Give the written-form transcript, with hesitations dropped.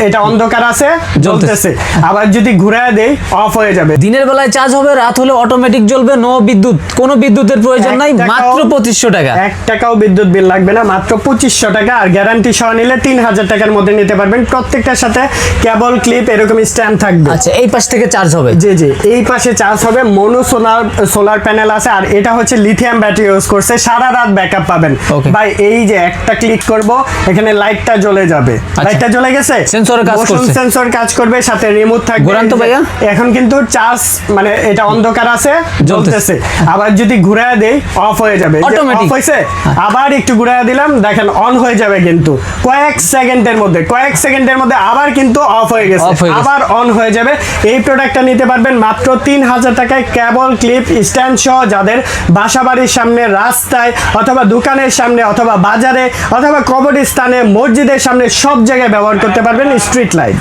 এটা অন্ধকার আছে জ্বলতেছে, আবার যদি ঘুরায় দেই অফ হয়ে যাবে। দিনের বেলায় চার্জ হবে, রাত হলে অটোমেটিক জ্বলবে, নো বিদ্যুৎ, কোনো বিদ্যুতের প্রয়োজন নাই, মাত্র 2500 টাকা। 1 টাকাও বিদ্যুৎ বিল লাগবে না, মাত্র 2500 টাকা। আর গ্যারান্টি সহ নিলে 3000 টাকার মধ্যে নিতে পারবেন। প্রত্যেকটার সাথে কেবল ক্লিপ এরকম স্ট্যান্ড থাকবে। আচ্ছা, এই পাশ থেকে চার্জ হবে? জি জি, এই পাশে চার্জ হবে। মনো সোলার প্যানেল আছে, আর এটা হচ্ছে লিথিয়াম ব্যাটারি ইউজ করছে, সারা রাত ব্যাকআপ পাবেন ভাই। এই যে একটা ক্লিক করব, এখানে লাইটটা জ্বলে যাবে। লাইটটা জ্বলে গেছে, সেন্সরের কাজ করছে, সেন্সর কাজ করবে, সাথে রিমোট থাকবে। ঘোরান তো ভাইয়া। এখন কিন্তু চার্জ মানে এটা অন্ধকার আছে জ্বলতেছে, আবার যদি ঘুরায় দেই অফ হয়ে যাবে। অটোমেটিক অফ হইছে, আবার একটু ঘুরায় দিলাম, দেখেন অন হয়ে যাবে কিন্তু কয়েক সেকেন্ডের মধ্যে আবার কিন্তু অফ হয়ে গেছে, আবার অন হয়ে যাবে। এই প্রোডাক্টটা নিতে পারবেন মাত্র 3000 টাকায়, কেবল ক্লিপ স্ট্যান্ড সহ। যাদের বাসাবাড়ির সামনে, রাস্তায়, অথবা দোকানের সামনে, অথবা বাজারে, অথবা কবরস্থানে, মসজিদের সামনে, সব জায়গায় ব্যবহার করতে পারবেন স্ট্রিট লাইট।